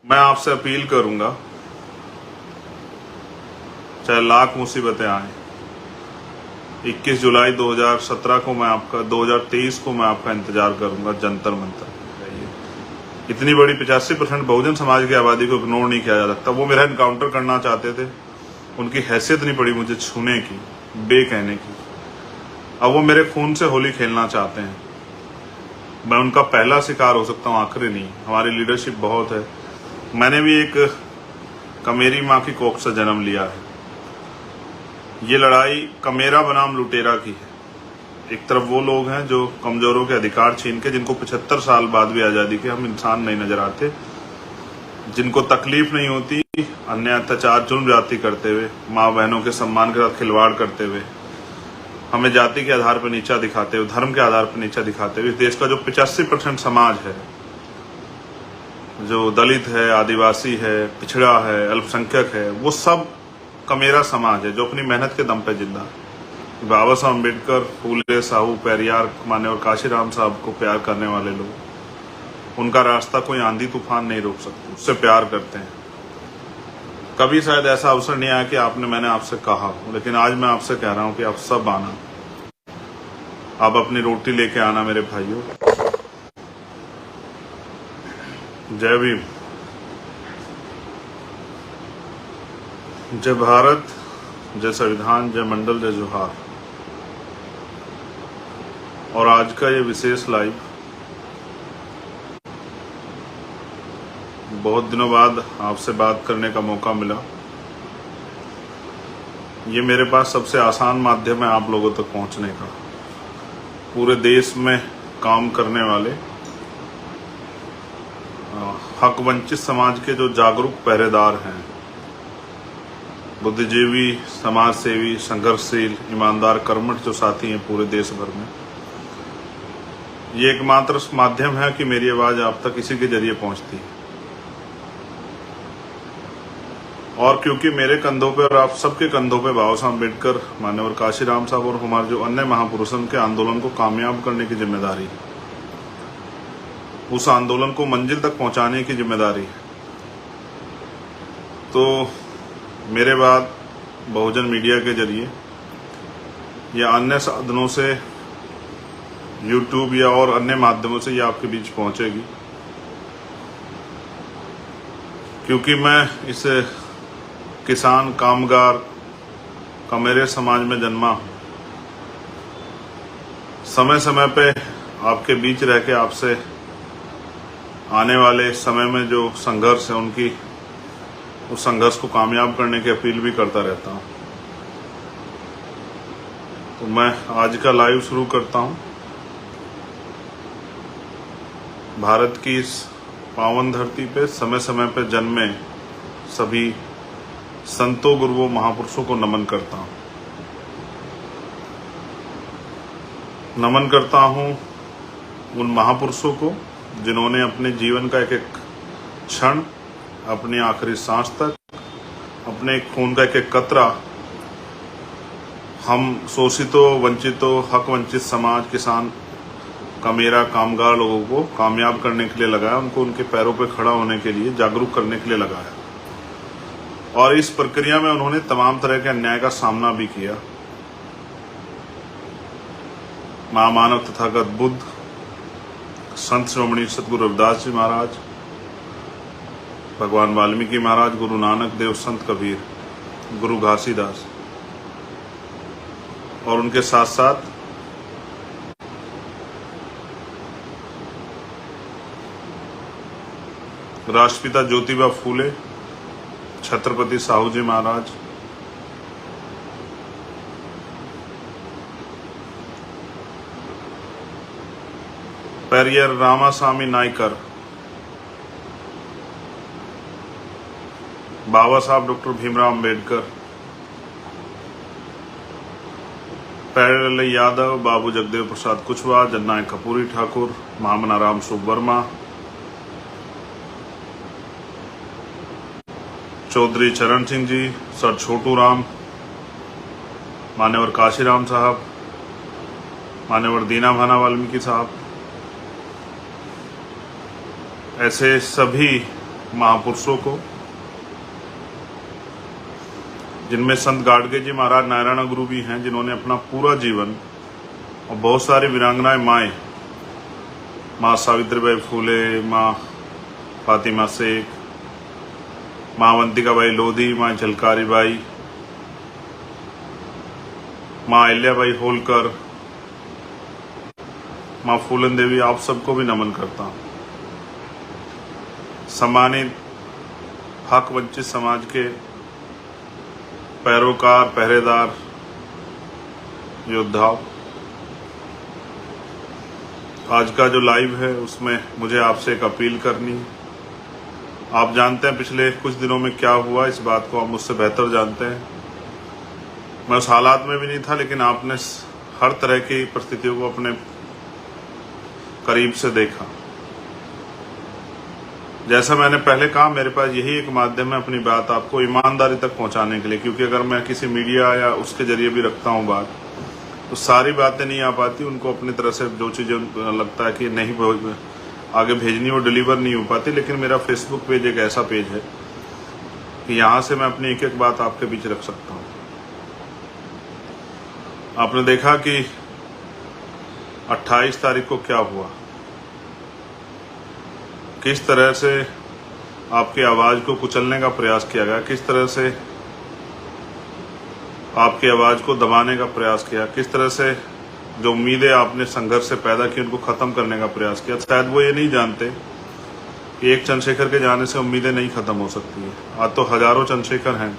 मैं आपसे अपील करूंगा, चाहे लाख मुसीबतें आए, 21 जुलाई 2017 को मैं आपका 2023 को मैं आपका इंतजार करूंगा जंतर मंतर। इतनी बड़ी 85% बहुजन समाज की आबादी को इग्नोर नहीं किया जा सकता। वो मेरा इनकाउंटर करना चाहते थे, उनकी हैसियत नहीं पड़ी मुझे छूने की, बे कहने की। अब वो मेरे खून से होली खेलना चाहते हैं। मैं उनका पहला शिकार हो सकता हूँ, आखिरी नहीं। हमारी लीडरशिप बहुत है। मैंने भी एक कमेरी माँ की कोख से जन्म लिया है। ये लड़ाई कमेरा बनाम लुटेरा की है। एक तरफ वो लोग हैं जो कमजोरों के अधिकार छीन के, जिनको 75 साल बाद भी आज़ादी के हम इंसान नहीं नजर आते, जिनको तकलीफ नहीं होती अन्य अत्याचार जुल्म जाति करते हुए, माँ बहनों के सम्मान के साथ खिलवाड़ करते हुए, हमें जाति के आधार पर नीचा दिखाते हुए, धर्म के आधार पर नीचा दिखाते हुए, इस देश का जो 85% समाज है, जो दलित है, आदिवासी है, पिछड़ा है, अल्पसंख्यक है, वो सब कमेरा समाज है जो अपनी मेहनत के दम पे जिंदा है। बाबा साहब अम्बेडकर, फूले, साहू, पेरियार, मान्यवर काशीराम साहब को प्यार करने वाले लोग, उनका रास्ता कोई आंधी तूफान नहीं रोक सकते, उससे प्यार करते हैं। कभी शायद ऐसा अवसर नहीं आया कि मैंने आपसे कहा हो, लेकिन आज मैं आपसे कह रहा हूं कि आप सब आना, आप अपनी रोटी लेके आना मेरे भाइयों। जय भीम, जय भारत, जय संविधान, जय मंडल, जय जोहार। और आज का ये विशेष लाइव बहुत दिनों बाद आपसे बात करने का मौका मिला। ये मेरे पास सबसे आसान माध्यम है आप लोगों तक पहुंचने का। पूरे देश में काम करने वाले हक वंचित समाज के जो जागरूक पहरेदार हैं, बुद्धिजीवी, समाज सेवी, संघर्षशील, ईमानदार, कर्मठ जो साथी हैं पूरे देश भर में, ये एकमात्र माध्यम है कि मेरी आवाज आप तक इसी के जरिए पहुंचती है। और क्योंकि मेरे कंधों पे और आप सबके कंधों पे बाबा साहब अम्बेडकर, मान्यवर काशीराम साहब और हमारे जो अन्य महापुरुषों के आंदोलन को कामयाब करने की जिम्मेदारी है, उस आंदोलन को मंजिल तक पहुंचाने की जिम्मेदारी है, तो मेरे बाद बहुजन मीडिया के जरिए या अन्य साधनों से, यूट्यूब या और अन्य माध्यमों से ये आपके बीच पहुंचेगी। क्योंकि मैं इस किसान, कामगार, कमेरे समाज में जन्मा, समय समय पे आपके बीच रह के आपसे आने वाले समय में जो संघर्ष है, उस संघर्ष को कामयाब करने की अपील भी करता रहता हूं। तो मैं आज का लाइव शुरू करता हूं। भारत की इस पावन धरती पे समय समय पे जन्मे सभी संतों, गुरुओं, महापुरुषों को नमन करता हूं। नमन करता हूं उन महापुरुषों को जिन्होंने अपने जीवन का एक एक क्षण, अपनी आखिरी सांस तक, अपने खून का एक एक कतरा हम शोषितों, वंचितों, हक वंचित समाज, किसान, कमेरा, कामगार लोगों को कामयाब करने के लिए लगाया, उनको उनके पैरों पर खड़ा होने के लिए, जागरूक करने के लिए लगाया। और इस प्रक्रिया में उन्होंने तमाम तरह के अन्याय का सामना भी किया। महामानव तथागत बुद्ध, संत श्रोमणी सतगुरु रविदास जी महाराज, भगवान वाल्मीकि महाराज, गुरु नानक देव, संत कबीर, गुरु घासीदास, और उनके साथ साथ राष्ट्रपिता ज्योतिबा फूले, छत्रपति साहू जी महाराज, पेरियर रामास्वामी नायकर, बाबा साहब डॉक्टर भीमराव अम्बेडकर, पेरियर यादव, बाबू जगदेव प्रसाद कुशवाहा, जननायक कपूरी ठाकुर, महामना राम सुब वर्मा, चौधरी चरण सिंह जी, सर छोटू राम, मान्यवर काशीराम साहब, मान्यवर दीना भाना वाल्मीकि साहब, ऐसे सभी महापुरुषों को, जिनमें संत गाडगे जी महाराज नारायण गुरु भी हैं, जिन्होंने अपना पूरा जीवन, और बहुत सारी वीरांगनाएं माएँ, माँ सावित्रीबाई फूले, माँ फातिमा शेख, माँ अवंतिकाबाई लोधी, माँ झलकारी बाई, माँ अहिल्याबाई होलकर, माँ फूलन देवी, आप सबको भी नमन करता हूँ। सम्मानित हक वंचित समाज के पैरोकार, पहरेदार, योद्धाओं, आज का जो लाइव है उसमें मुझे आपसे एक अपील करनी है। आप जानते हैं पिछले कुछ दिनों में क्या हुआ, इस बात को आप मुझसे बेहतर जानते हैं। मैं उस हालात में भी नहीं था, लेकिन आपने हर तरह की परिस्थितियों को अपने करीब से देखा। जैसा मैंने पहले कहा, मेरे पास यही एक माध्यम है अपनी बात आपको ईमानदारी तक पहुंचाने के लिए, क्योंकि अगर मैं किसी मीडिया या उसके जरिए भी रखता हूं बात, तो सारी बातें नहीं आ पाती, उनको अपनी तरह से जो चीज़ें लगता है कि नहीं आगे भेजनी, वो डिलीवर नहीं हो पाती। लेकिन मेरा फेसबुक पेज एक ऐसा पेज है कि यहाँ से मैं अपनी एक एक बात आपके बीच रख सकता हूँ। आपने देखा कि 28 तारीख को क्या हुआ, किस तरह से आपकी आवाज़ को कुचलने का प्रयास किया गया, किस तरह से आपकी आवाज़ को दबाने का प्रयास किया, किस तरह से जो उम्मीदें आपने संघर्ष से पैदा की उनको ख़त्म करने का प्रयास किया। शायद वो ये नहीं जानते कि एक चंद्रशेखर के जाने से उम्मीदें नहीं ख़त्म हो सकती है। आज तो हज़ारों चंद्रशेखर हैं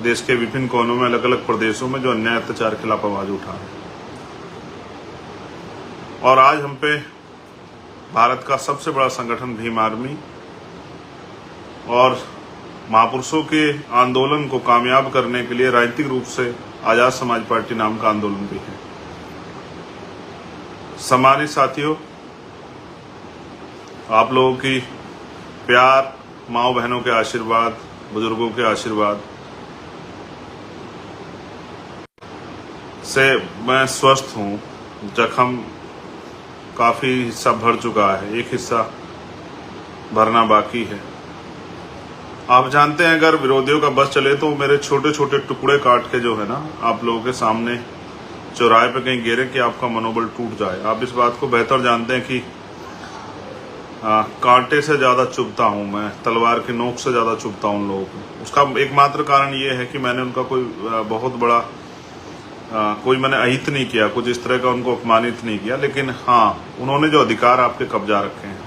देश के विभिन्न कोनों में, अलग अलग प्रदेशों में, जो अन्याय अत्याचार के खिलाफ आवाज़ उठा रहे हैं। और आज हम पे भारत का सबसे बड़ा संगठन भीम आर्मी और महापुरुषों के आंदोलन को कामयाब करने के लिए राजनीतिक रूप से आज़ाद समाज पार्टी नाम का आंदोलन भी है। सम्मानित साथियों, आप लोगों की प्यार, माओ बहनों के आशीर्वाद, बुजुर्गों के आशीर्वाद से मैं स्वस्थ हूँ। जख्म काफ़ी हिस्सा भर चुका है, एक हिस्सा भरना बाकी है। आप जानते हैं अगर विरोधियों का बस चले तो मेरे छोटे छोटे टुकड़े काट के जो है ना आप लोगों के सामने चौराहे पे कहीं गिरे कि आपका मनोबल टूट जाए। आप इस बात को बेहतर जानते हैं कि कांटे से ज़्यादा चुभता हूँ मैं, तलवार की नोक से ज़्यादा चुभता हूँ उन लोगों को। उसका एकमात्र कारण ये है कि मैंने उनका कोई बहुत बड़ा कोई मैंने अहित नहीं किया, कुछ इस तरह का उनको अपमानित नहीं किया। लेकिन हाँ, उन्होंने जो अधिकार आपके कब्जा रखे हैं,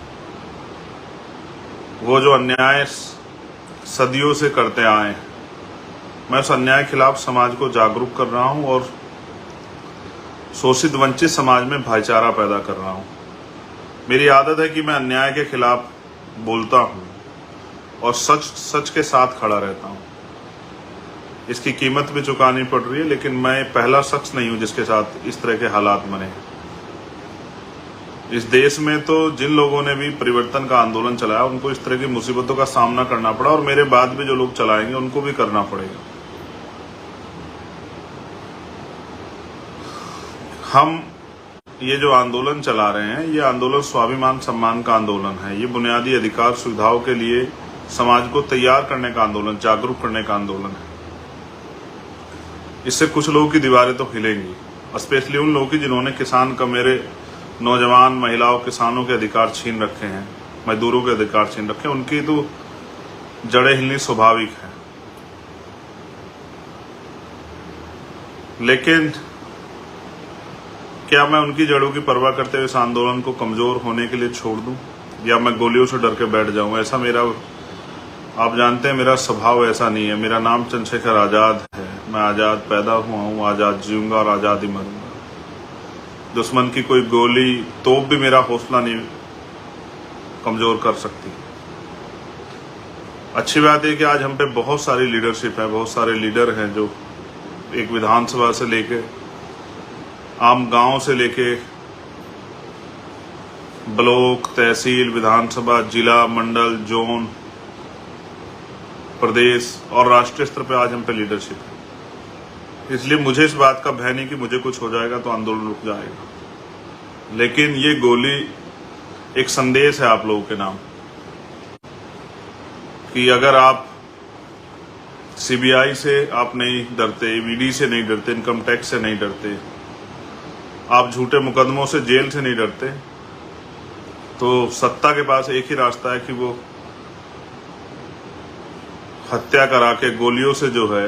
वो जो अन्याय सदियों से करते आए, मैं उस अन्याय के खिलाफ समाज को जागरूक कर रहा हूँ और शोषित वंचित समाज में भाईचारा पैदा कर रहा हूँ। मेरी आदत है कि मैं अन्याय के खिलाफ बोलता हूँ और सच के साथ खड़ा रहता हूँ। इसकी कीमत भी चुकानी पड़ रही है, लेकिन मैं पहला शख्स नहीं हूँ जिसके साथ इस तरह के हालात बने हैं। इस देश में तो जिन लोगों ने भी परिवर्तन का आंदोलन चलाया उनको इस तरह की मुसीबतों का सामना करना पड़ा, और मेरे बाद भी जो लोग चलाएंगे उनको भी करना पड़ेगा। हम ये जो आंदोलन चला रहे हैं, ये आंदोलन स्वाभिमान सम्मान का आंदोलन है। ये बुनियादी अधिकार सुविधाओं के लिए समाज को तैयार करने का आंदोलन, जागरूक करने का आंदोलन है। इससे कुछ लोगों की दीवारें तो हिलेंगी, स्पेशली उन लोगों की जिन्होंने किसान का, मेरे नौजवान, महिलाओं, किसानों के अधिकार छीन रखे हैं, मजदूरों के अधिकार छीन रखे हैं। उनकी तो जड़ें हिलनी स्वाभाविक है। लेकिन क्या मैं उनकी जड़ों की परवाह करते हुए इस आंदोलन को कमजोर होने के लिए छोड़ दूं, या मैं गोलियों से डर के बैठ जाऊं? ऐसा मेरा, आप जानते हैं मेरा स्वभाव ऐसा नहीं है। मेरा नाम चंद्रशेखर आज़ाद है। मैं आज़ाद पैदा हुआ हूं, आज़ाद जीऊंगा और आज़ाद ही मरूंगा। दुश्मन की कोई गोली, तोप भी मेरा हौसला नहीं कमजोर कर सकती। अच्छी बात है कि आज हम पे बहुत सारी लीडरशिप है, बहुत सारे लीडर हैं जो एक विधानसभा से लेके, आम गांव से लेके ब्लॉक, तहसील, विधानसभा, जिला, मंडल, जोन, प्रदेश और राष्ट्रीय स्तर पे आज हम पे लीडरशिप है। इसलिए मुझे इस बात का भय नहीं कि मुझे कुछ हो जाएगा तो आंदोलन रुक जाएगा। लेकिन ये गोली एक संदेश है आप लोगों के नाम। कि अगर आप सीबीआई से आप नहीं डरते, ईडी से नहीं डरते, इनकम टैक्स से नहीं डरते, आप झूठे मुकदमों से, जेल से नहीं डरते, तो सत्ता के पास एक ही रास्ता है कि वो हत्या करा के गोलियों से जो है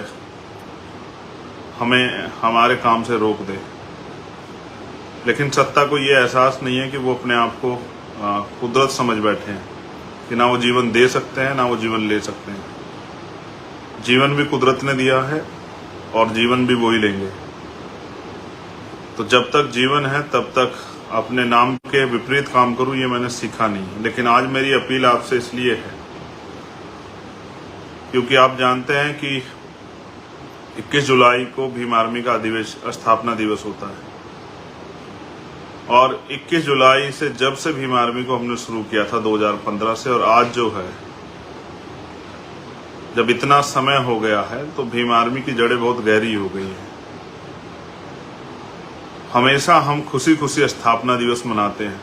हमें हमारे काम से रोक दे। लेकिन सत्ता को ये एहसास नहीं है कि वो अपने आप को कुदरत समझ बैठे हैं कि ना वो जीवन दे सकते हैं ना वो जीवन ले सकते हैं। जीवन भी कुदरत ने दिया है और जीवन भी वो ही लेंगे। तो जब तक जीवन है तब तक अपने नाम के विपरीत काम करूं, ये मैंने सीखा नहीं। लेकिन आज मेरी अपील आपसे इसलिए है क्योंकि आप जानते हैं कि 21 जुलाई को भीम आर्मी का स्थापना दिवस होता है और 21 जुलाई से जब से भीम आर्मी को हमने शुरू किया था 2015 से, और आज जो है जब इतना समय हो गया है तो भीम आर्मी की जड़ें बहुत गहरी हो गई हैं। हमेशा हम खुशी खुशी स्थापना दिवस मनाते हैं।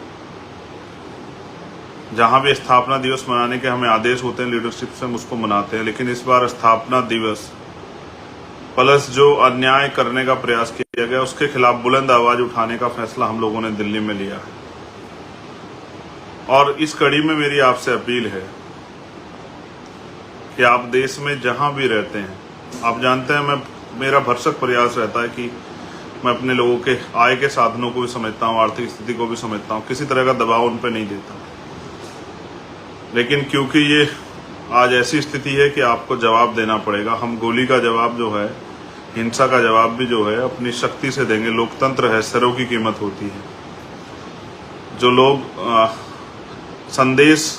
जहां भी स्थापना दिवस मनाने के हमें आदेश होते हैं लीडरशिप से, हम उसको मनाते हैं। लेकिन इस बार स्थापना दिवस प्लस जो अन्याय करने का प्रयास किया गया उसके खिलाफ बुलंद आवाज उठाने का फैसला हम लोगों ने दिल्ली में लिया है। और इस कड़ी में मेरी आपसे अपील है कि आप देश में जहां भी रहते हैं, आप जानते हैं मेरा भरसक प्रयास रहता है कि मैं अपने लोगों के आय के साधनों को भी समझता हूँ, आर्थिक स्थिति को भी समझता हूँ, किसी तरह का दबाव उन पर नहीं देता। लेकिन क्योंकि ये आज ऐसी स्थिति है कि आपको जवाब देना पड़ेगा। हम गोली का जवाब जो है, हिंसा का जवाब भी जो है अपनी शक्ति से देंगे। लोकतंत्र है, सरों की कीमत होती है। जो लोग संदेश,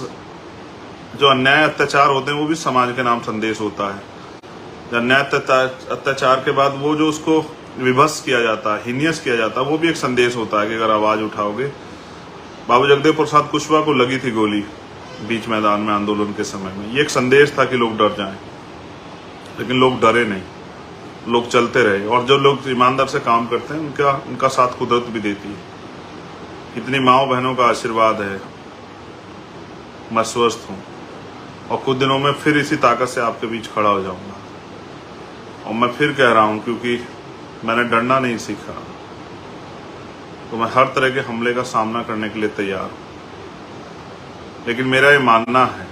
जो अन्याय अत्याचार होते हैं वो भी समाज के नाम संदेश होता है। अन्याय अत्याचार के बाद वो जो उसको विभत्स किया जाता है, हीनियस किया जाता है, वो भी एक संदेश होता है कि अगर आवाज उठाओगे। बाबू जगदेव प्रसाद कुशवाहा को लगी थी गोली बीच मैदान में आंदोलन के समय में, ये एक संदेश था कि लोग डर जाएं। लेकिन लोग डरे नहीं, लोग चलते रहे। और जो लोग ईमानदार से काम करते हैं उनका साथ कुदरत भी देती है। इतनी माओ बहनों का आशीर्वाद है, मैं स्वस्थ हूँ और कुछ दिनों में फिर इसी ताकत से आपके बीच खड़ा हो जाऊंगा। और मैं फिर कह रहा हूं क्योंकि मैंने डरना नहीं सीखा, तो मैं हर तरह के हमले का सामना करने के लिए तैयार हूं। लेकिन मेरा ये मानना है,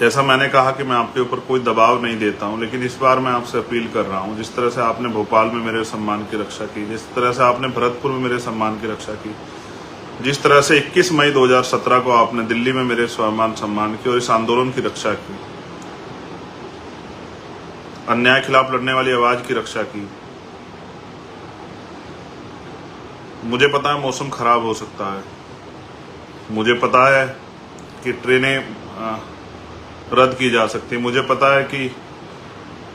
जैसा मैंने कहा कि मैं आपके ऊपर कोई दबाव नहीं देता हूं, लेकिन इस बार मैं आपसे अपील कर रहा हूं, जिस तरह से आपने भोपाल में मेरे सम्मान की रक्षा की, जिस तरह से आपने भरतपुर में मेरे सम्मान की रक्षा की, जिस तरह से 21 मई 2017 को आपने दिल्ली में मेरे सम्मान की और इस आंदोलन की रक्षा की, अन्याय खिलाफ लड़ने वाली आवाज की रक्षा की। मुझे पता है मौसम खराब हो सकता है, मुझे पता है कि ट्रेनें रद्द की जा सकती है, मुझे पता है कि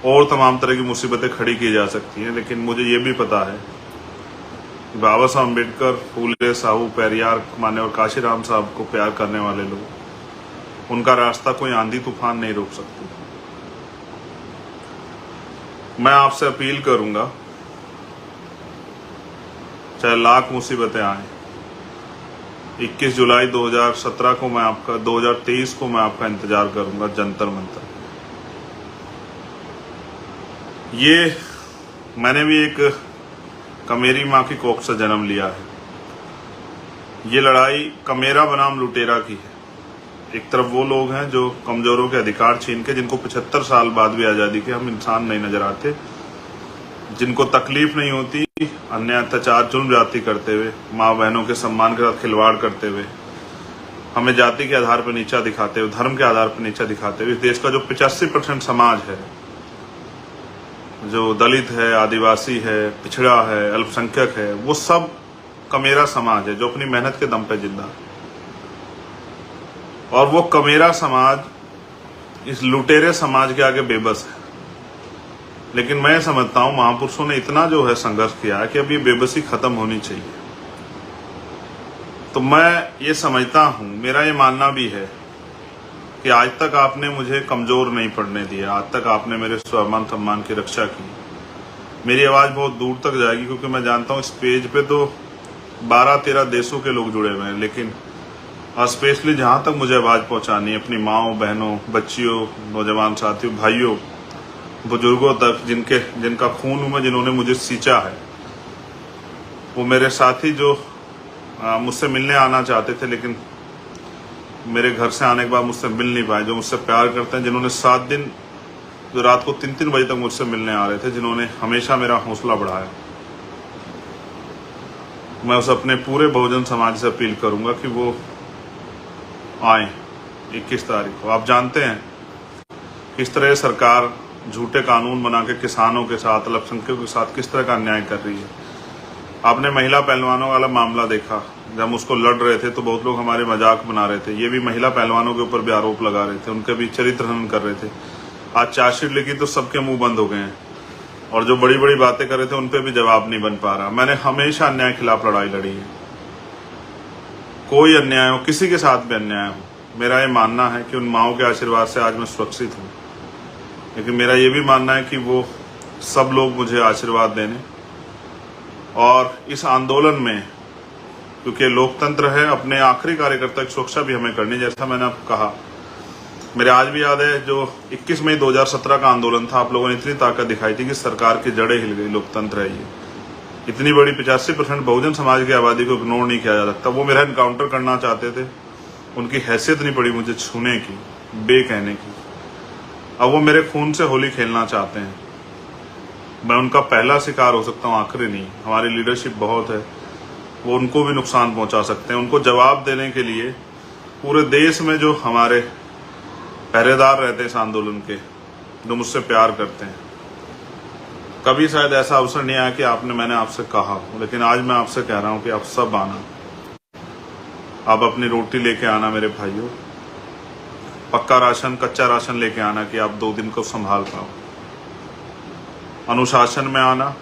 और तमाम तरह की मुसीबतें खड़ी की जा सकती हैं। लेकिन मुझे ये भी पता है कि बाबा साहब अम्बेडकर, फूले, साहू, पेरियार, मान्यवर काशीराम साहब को प्यार करने वाले लोग, उनका रास्ता कोई आंधी तूफान नहीं रोक सकती। मैं आपसे अपील करूंगा, चाहे लाख मुसीबतें आए, 21 जुलाई 2017 को मैं आपका 2023 को मैं आपका इंतजार करूंगा जंतर मंतर। ये मैंने भी एक कमेरी माँ की कोख से जन्म लिया है। ये लड़ाई कमेरा बनाम लुटेरा की है। एक तरफ वो लोग हैं जो कमजोरों के अधिकार छीन के, जिनको 75 साल बाद भी आजादी के हम इंसान नहीं नजर आते, जिनको तकलीफ नहीं होती अन्य अत्याचार, जुल्म जाति करते हुए, माँ बहनों के सम्मान के साथ खिलवाड़ करते हुए, हमें जाति के आधार पर नीचा दिखाते हुए, धर्म के आधार पर नीचा दिखाते हुए, इस देश का जो 85% समाज है, जो दलित है, आदिवासी है, पिछड़ा है, अल्पसंख्यक है, वो सब कमेरा समाज है जो अपनी मेहनत के दम पे जिंदा है। और वो कमेरा समाज इस लुटेरे समाज के आगे बेबस है। लेकिन मैं समझता हूं महापुरुषों ने इतना जो है संघर्ष किया है कि अब ये बेबसी खत्म होनी चाहिए। तो मैं ये समझता हूं, मेरा ये मानना भी है कि आज तक आपने मुझे कमजोर नहीं पड़ने दिया, आज तक आपने मेरे स्वाभिमान सम्मान की रक्षा की। मेरी आवाज बहुत दूर तक जाएगी क्योंकि मैं जानता हूं इस पेज पे तो 12-13 देशों के लोग जुड़े हुए हैं, लेकिन और स्पेशली जहां तक मुझे आवाज पहुंचानी है अपनी माओ, बहनों, बच्चियों, नौजवान साथियों, भाइयों, बुजुर्गों तक जिनका खून में जिन्होंने मुझे सींचा है, वो मेरे साथी जो मुझसे मिलने आना चाहते थे लेकिन मेरे घर से आने के बाद मुझसे मिल नहीं पाए, जो मुझसे प्यार करते हैं, जिन्होंने 7 दिन जो रात को 3-3 बजे तक मुझसे मिलने आ रहे थे, जिन्होंने हमेशा मेरा हौसला बढ़ाया, मैं उस अपने पूरे बहुजन समाज से अपील करूंगा कि वो आए 21 तारीख को। आप जानते हैं किस तरह सरकार झूठे कानून बना के किसानों के साथ, अल्पसंख्यकों के साथ किस तरह का अन्याय कर रही है। आपने महिला पहलवानों वाला मामला देखा, जब हम उसको लड़ रहे थे तो बहुत लोग हमारे मजाक बना रहे थे, ये भी महिला पहलवानों के ऊपर भी आरोप लगा रहे थे, उनके भी चरित्र हनन कर रहे थे। आज चार्जशीट लिखी तो सबके मुंह बंद हो गए हैं, और जो बड़ी बड़ी बातें कर रहे थे उन पे भी जवाब नहीं बन पा रहा। मैंने हमेशा अन्याय के खिलाफ लड़ाई लड़ी है, कोई अन्याय हो, किसी के साथ भी अन्याय हो, मेरा ये मानना है कि उन माओं के आशीर्वाद से आज मैं सुरक्षित हूँ। लेकिन मेरा ये भी मानना है कि वो सब लोग मुझे आशीर्वाद देने, और इस आंदोलन में, क्योंकि लोकतंत्र है, अपने आखिरी कार्यकर्ता की सुरक्षा भी हमें करनी। जैसा मैंने आपको कहा, मेरे आज भी याद है जो 21 मई 2017 का आंदोलन था, आप लोगों ने इतनी ताकत दिखाई थी कि सरकार की जड़ें हिल गई। लोकतंत्र है ये, इतनी बड़ी 85% बहुजन समाज की आबादी को इग्नोर नहीं किया जा सकता। वो मेरा इनकाउंटर करना चाहते थे, उनकी हैसियत नहीं पड़ी मुझे छूने की, बे कहने की। अब वो मेरे खून से होली खेलना चाहते हैं, मैं उनका पहला शिकार हो सकता हूँ, आखिरी नहीं। हमारी लीडरशिप बहुत है, वो उनको भी नुकसान पहुंचा सकते हैं। उनको जवाब देने के लिए पूरे देश में जो हमारे पहरेदार रहते हैं इस आंदोलन के, जो मुझसे प्यार करते हैं, कभी शायद ऐसा अवसर नहीं आया कि मैंने आपसे कहा, लेकिन आज मैं आपसे कह रहा हूं कि आप सब आना, आप अपनी रोटी लेके आना मेरे भाइयों, पक्का राशन, कच्चा राशन लेके आना कि आप 2 दिन को संभाल पाओ। अनुशासन में आना,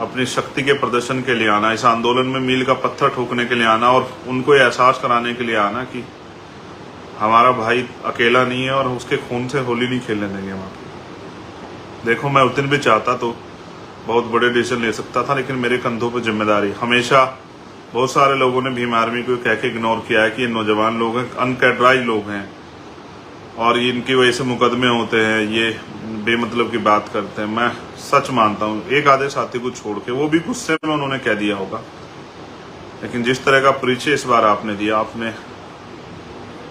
अपनी शक्ति के प्रदर्शन के लिए आना, इस आंदोलन में मील का पत्थर ठोकने के लिए आना, और उनको एहसास कराने के लिए आना कि हमारा भाई अकेला नहीं है और उसके खून से होली नहीं खेलने देंगे हम। देखो, मैं उस दिन भी चाहता तो बहुत बड़े डिसीजन ले सकता था, लेकिन मेरे कंधों पर जिम्मेदारी। हमेशा बहुत सारे लोगों ने भीम आर्मी को कह के इग्नोर किया है कि ये नौजवान लोग हैं, अनकैडराइज लोग हैं, और इनकी वजह से मुकदमे होते हैं, ये बेमतलब की बात करते हैं। मैं सच मानता हूँ, एक आधे साथी को छोड़ के, वो भी गुस्से में उन्होंने कह दिया होगा, लेकिन जिस तरह का परिचय इस बार आपने दिया, आपने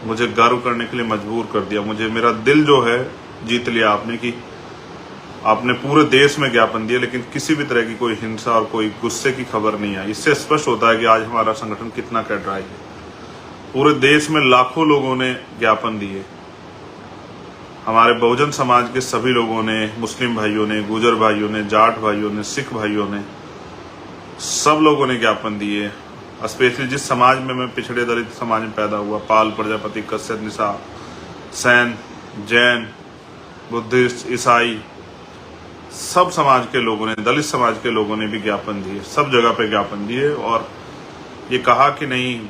मुझे गर्व करने के लिए मजबूर कर दिया। मुझे, मेरा दिल जो है जीत लिया आपने, कि आपने पूरे देश में ज्ञापन दिया, लेकिन किसी भी तरह की कोई हिंसा और कोई गुस्से की खबर नहीं आई। इससे स्पष्ट होता है कि आज हमारा संगठन कितना कैडराइज है। पूरे देश में लाखों लोगों ने ज्ञापन दिए, हमारे बहुजन समाज के सभी लोगों ने, मुस्लिम भाइयों ने, गुजर भाइयों ने, जाट भाइयों ने, सिख भाइयों ने, सब लोगों ने ज्ञापन दिए। स्पेशली जिस समाज में मैं पिछड़े दलित समाज में पैदा हुआ, पाल, प्रजापति, कश्यप, निशा, सैन, जैन, बुद्धिस्ट, ईसाई, सब समाज के लोगों ने, दलित समाज के लोगों ने भी ज्ञापन दिए, सब जगह पे ज्ञापन दिए, और ये कहा कि नहीं,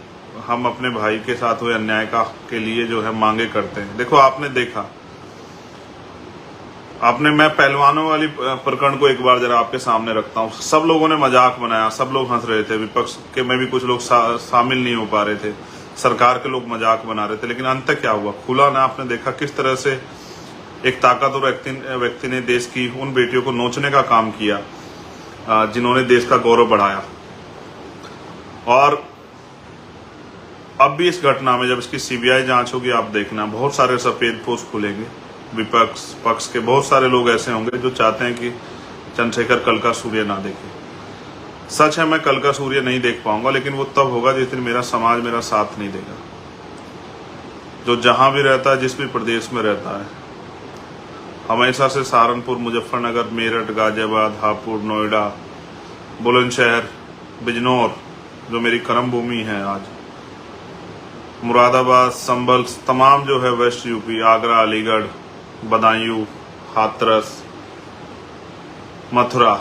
हम अपने भाई के साथ हुए अन्याय के लिए जो है मांगे करते हैं। देखो, आपने देखा, मैं पहलवानों वाली प्रकरण को एक बार जरा आपके सामने रखता हूँ। सब लोगों ने मजाक बनाया, सब लोग हंस रहे थे, विपक्ष के में भी कुछ लोग शामिल नहीं हो पा रहे थे, सरकार के लोग मजाक बना रहे थे, लेकिन अंत क्या हुआ? खुला ना, आपने देखा किस तरह से एक ताकतवर व्यक्ति ने देश की उन बेटियों को नोचने का काम किया जिन्होंने देश का गौरव बढ़ाया। और अब भी इस घटना में जब इसकी सीबीआई जांच होगी, आप देखना बहुत सारे सफेद पोस्ट खुलेंगे। विपक्ष पक्ष के बहुत सारे लोग ऐसे होंगे जो चाहते हैं कि चंद्रशेखर कल का सूर्य ना देखे। सच है, मैं कल का सूर्य नहीं देख पाऊंगा, लेकिन वो तब होगा जिस दिन मेरा समाज मेरा साथ नहीं देगा। जो जहां भी रहता है, जिस भी प्रदेश में रहता है, हमेशा से सहारनपुर, मुजफ्फरनगर, मेरठ, गाजियाबाद, हापुड़, नोएडा, बुलंदशहर, बिजनौर, जो मेरी कर्म भूमि है आज, मुरादाबाद, संभल, तमाम जो है वेस्ट यूपी, आगरा, अलीगढ़, बदायूं, हाथरस, मथुरा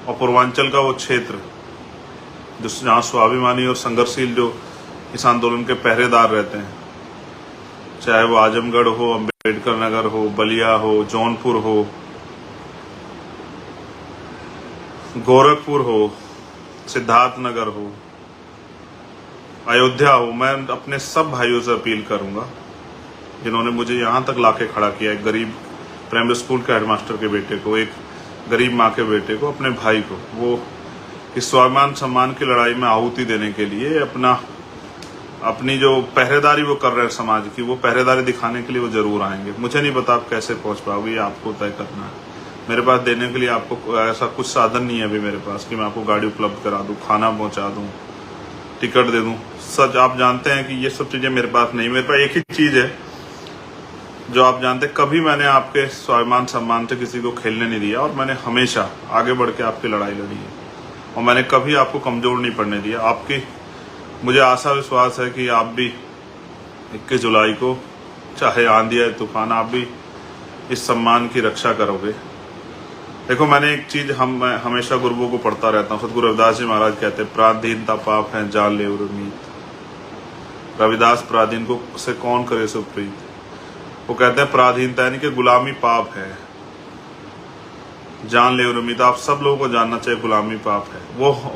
और पूर्वांचल का वो क्षेत्र जहाँ स्वाभिमानी और संघर्षशील जो इस आंदोलन के पहरेदार रहते हैं, चाहे वो आजमगढ़ हो, अम्बेडकर नगर हो, बलिया हो, जौनपुर हो, गोरखपुर हो, सिद्धार्थनगर हो, अयोध्या हो, मैं अपने सब भाइयों से अपील करूंगा जिन्होंने मुझे यहाँ तक लाके खड़ा किया, एक गरीब प्राइमरी स्कूल के हेडमास्टर के बेटे को, एक गरीब माँ के बेटे को, अपने भाई को, वो इस स्वाभिमान सम्मान की लड़ाई में आहुति देने के लिए अपनी जो पहरेदारी वो कर रहे हैं समाज की, वो पहरेदारी दिखाने के लिए वो जरूर आएंगे। मुझे नहीं पता आप कैसे पहुंच पाओगे, ये आपको तय करना है। मेरे पास देने के लिए आपको ऐसा कुछ साधन नहीं है अभी मेरे पास कि मैं आपको गाड़ी उपलब्ध करा दूं, खाना पहुंचा दूं, टिकट दे दूं। सच आप जानते हैं कि ये सब चीजें मेरे पास नहीं। मेरे पास एक ही चीज है जो आप जानते हैं, कभी मैंने आपके स्वाभिमान सम्मान से किसी को खेलने नहीं दिया और मैंने हमेशा आगे बढ़ के आपकी लड़ाई लड़ी है और मैंने कभी आपको कमजोर नहीं पड़ने दिया। आपकी मुझे आशा विश्वास है कि आप भी 21 जुलाई को, चाहे आंधी या तूफान, आप भी इस सम्मान की रक्षा करोगे। देखो, मैंने एक चीज हमेशा गुरुओं को पढ़ता रहता हूँ। सतगुरु रविदास जी महाराज कहते हैं, पराधीनता पाप है जान ले उर्मीत। रविदास पराधीन को से कौन करे सो प्रीत। वो कहते हैं पराधीनता यानी कि गुलामी पाप है, जान ले उर्मीत। आप सब लोगों को जानना चाहिए गुलामी पाप है।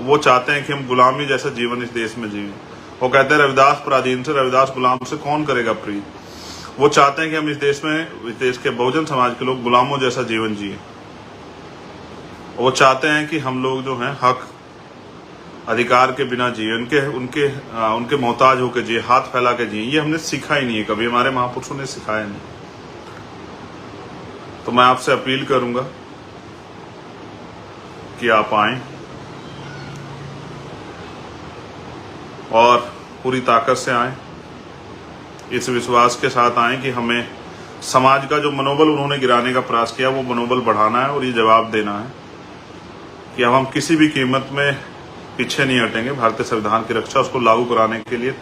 वो चाहते हैं कि हम गुलामी जैसा जीवन इस देश में जिए। वो कहते हैं रविदास पराधीन से, रविदास गुलाम से कौन करेगा प्रीत। वो चाहते हैं कि हम इस देश के बहुजन समाज के लोग गुलामों जैसा जीवन जिए। वो चाहते हैं कि हम लोग जो हैं हक अधिकार के बिना जिए, उनके मोहताज होकर जिए, हाथ फैला के जिए। ये हमने सीखा ही नहीं है, कभी हमारे महापुरुषों ने सिखाया नहीं। तो मैं आपसे अपील करूंगा कि आप आएं और पूरी ताकत से आएं, इस विश्वास के साथ आएं कि हमें समाज का जो मनोबल उन्होंने गिराने का प्रयास किया, वो मनोबल बढ़ाना है और ये जवाब देना है कि अब हम किसी भी कीमत में पीछे नहीं हटेंगे। भारतीय संविधान की रक्षा, उसको लागू कराने के लिए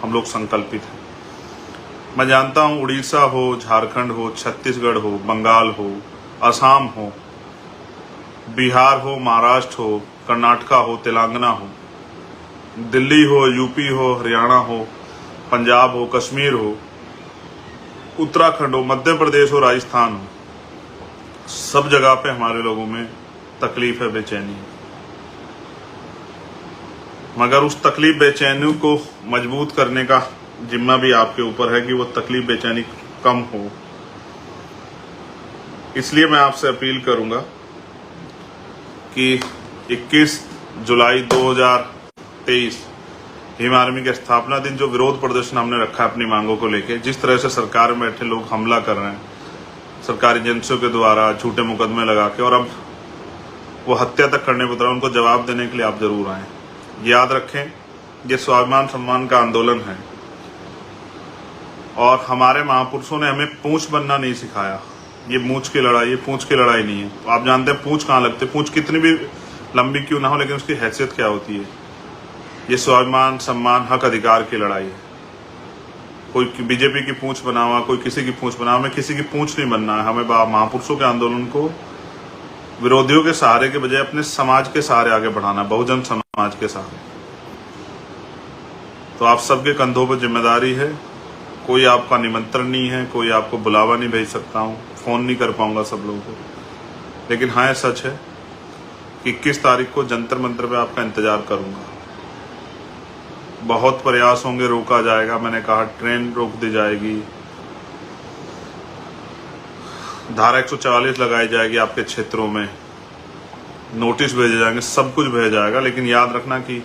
हम लोग संकल्पित हैं। मैं जानता हूं उड़ीसा हो, झारखंड हो, छत्तीसगढ़ हो, बंगाल हो, असम हो, बिहार हो, महाराष्ट्र हो, कर्नाटका हो, तेलंगाना हो, दिल्ली हो, यूपी हो, हरियाणा हो, पंजाब हो, कश्मीर हो, उत्तराखंड हो, मध्य प्रदेश हो, राजस्थान हो, सब जगह पे हमारे लोगों में तकलीफ है, बेचैनी है। मगर उस तकलीफ बेचैनी को मजबूत करने का जिम्मा भी आपके ऊपर है कि वो तकलीफ बेचैनी कम हो। इसलिए मैं आपसे अपील करूंगा कि 21 जुलाई 2023 भीम आर्मी के स्थापना दिन जो विरोध प्रदर्शन हमने रखा है अपनी मांगों को लेके, जिस तरह से सरकार में बैठे लोग हमला कर रहे हैं सरकारी एजेंसियों के द्वारा, झूठे मुकदमे लगा के, और अब वो हत्या तक करने को उतरा, उनको जवाब देने के लिए आप जरूर आए। याद रखें, ये स्वाभिमान सम्मान का आंदोलन है और हमारे महापुरुषों ने हमें पूंछ बनना नहीं सिखाया। ये मूंछ की लड़ाई, ये पूंछ की लड़ाई नहीं है। तो आप जानते हैं पूंछ कहाँ लगती है, पूंछ कितनी भी लंबी क्यों ना हो, लेकिन उसकी हैसियत क्या होती है। ये स्वाभिमान सम्मान हक अधिकार की लड़ाई है। कोई बीजेपी की पूंछ बना हुआ, कोई किसी की पूंछ बना हुआ, हमें किसी की पूंछ नहीं बनना है। हमें महापुरुषों के आंदोलन को विरोधियों के सहारे के बजाय अपने समाज के सहारे आगे बढ़ाना, बहुजन समाज के सहारे। तो आप सबके कंधों पर जिम्मेदारी है। कोई आपका निमंत्रण नहीं है, कोई आपको बुलावा नहीं भेज सकता हूं, फोन नहीं कर पाऊंगा सब लोगों को, लेकिन हाँ सच है कि 21 तारीख को जंतर मंतर पे आपका इंतजार करूंगा। बहुत प्रयास होंगे, रोका जाएगा। मैंने कहा ट्रेन रोक दी जाएगी, धारा 144 लगाई जाएगी, आपके क्षेत्रों में नोटिस भेजे जाएंगे, सब कुछ भेजा जाएगा। लेकिन याद रखना कि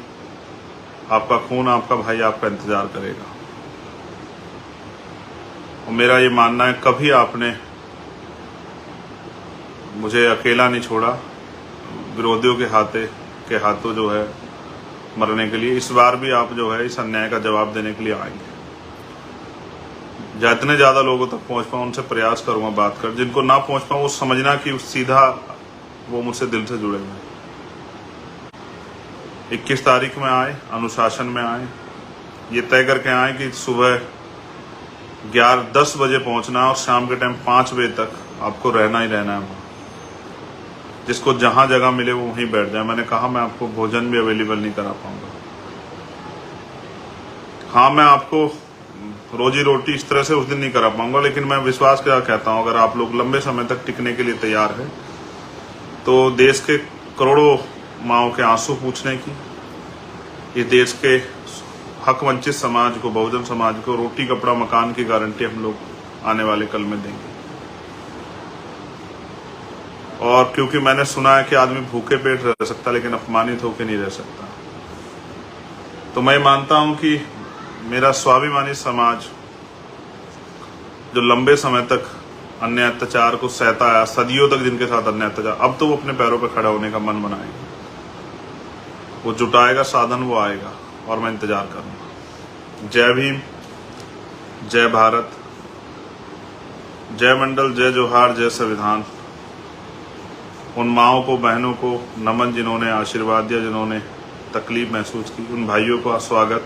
आपका खून, आपका भाई आपका इंतजार करेगा। और मेरा ये मानना है, कभी आपने मुझे अकेला नहीं छोड़ा विरोधियों के हाथों जो है मरने के लिए। इस बार भी आप जो है इस अन्याय का जवाब देने के लिए आएंगे। जितने ज्यादा लोगों तक पहुंच पाऊं उनसे प्रयास करूंगा बात कर। जिनको ना पहुंच पाऊं वो समझना कि सीधा वो मुझसे दिल से जुड़े हुए। 21 तारीख में आए, अनुशासन में आए, ये तय करके आए कि सुबह 10 बजे पहुंचना और शाम के टाइम 5 बजे तक आपको रहना ही रहना है। जिसको जहां जगह मिले वो वहीं बैठ जाए। मैंने कहा मैं आपको भोजन भी अवेलेबल नहीं करा पाऊंगा। हाँ, मैं आपको रोजी रोटी इस तरह से उस दिन नहीं करा पाऊंगा, लेकिन मैं विश्वास क्या कहता हूं, अगर आप लोग लंबे समय तक टिकने के लिए तैयार है तो देश के करोड़ों माओं के आंसू पूछने की, इस देश के हक वंचित समाज को, बहुजन समाज को रोटी कपड़ा मकान की गारंटी हम लोग आने वाले कल में देंगे। और क्योंकि मैंने सुना है कि आदमी भूखे पेट रह सकता लेकिन अपमानित होकर नहीं रह सकता, तो मैं मानता हूं कि मेरा स्वाभिमानी समाज जो लंबे समय तक अन्य अत्याचार को सहता आया, सदियों तक जिनके साथ अन्य अत्याचार, अब तो वो अपने पैरों पर खड़ा होने का मन बनाएगा, वो जुटाएगा साधन, वो आएगा और मैं इंतजार करूंगा। जय भीम, जय भारत, जय मंडल, जय जोहार, जय संविधान। उन माओं को, बहनों को नमन जिन्होंने आशीर्वाद दिया, जिन्होंने तकलीफ महसूस की, उन भाइयों का स्वागत,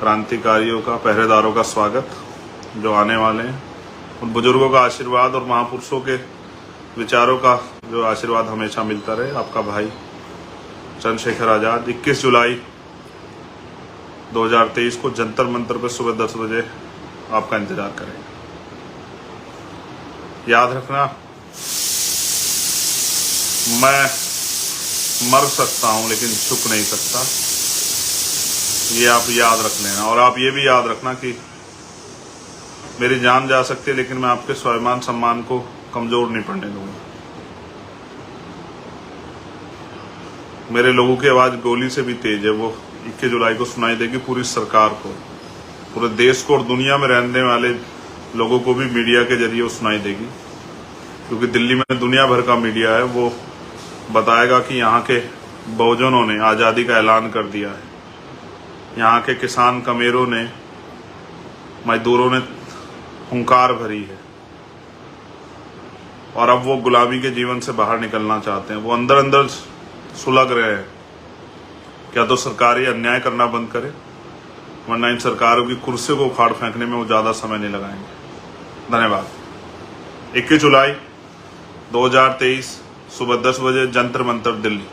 क्रांतिकारियों का, पहरेदारों का स्वागत जो आने वाले हैं। उन बुजुर्गों का आशीर्वाद और महापुरुषों के विचारों का जो आशीर्वाद हमेशा मिलता रहे। आपका भाई चंद्रशेखर आजाद 21 जुलाई 2023 को जंतर मंतर पर सुबह 10 बजे आपका इंतजार करेंगे। याद रखना, मैं मर सकता हूं लेकिन झुक नहीं सकता, ये आप याद रख लेना। और आप ये भी याद रखना कि मेरी जान जा सकती है लेकिन मैं आपके स्वाभिमान सम्मान को कमजोर नहीं पड़ने दूंगा। मेरे लोगों की आवाज गोली से भी तेज है, वो 21 जुलाई को सुनाई देगी पूरी सरकार को, पूरे देश को और दुनिया में रहने वाले लोगों को भी मीडिया के जरिए वो सुनाई देगी। क्योंकि दिल्ली में दुनिया भर का मीडिया है, वो बताएगा कि यहाँ के बहुजनों ने आज़ादी का ऐलान कर दिया है, यहाँ के किसान कमेरों ने, मजदूरों ने हुंकार भरी है और अब वो गुलामी के जीवन से बाहर निकलना चाहते हैं। वो अंदर अंदर सुलग रहे हैं, क्या तो सरकार ये अन्याय करना बंद करे, वरना इन सरकारों की कुर्सी को उखाड़ फेंकने में वो ज़्यादा समय नहीं लगाएंगे। धन्यवाद। 21 जुलाई 2023 सुबह 10 बजे जंतर मंतर दिल्ली।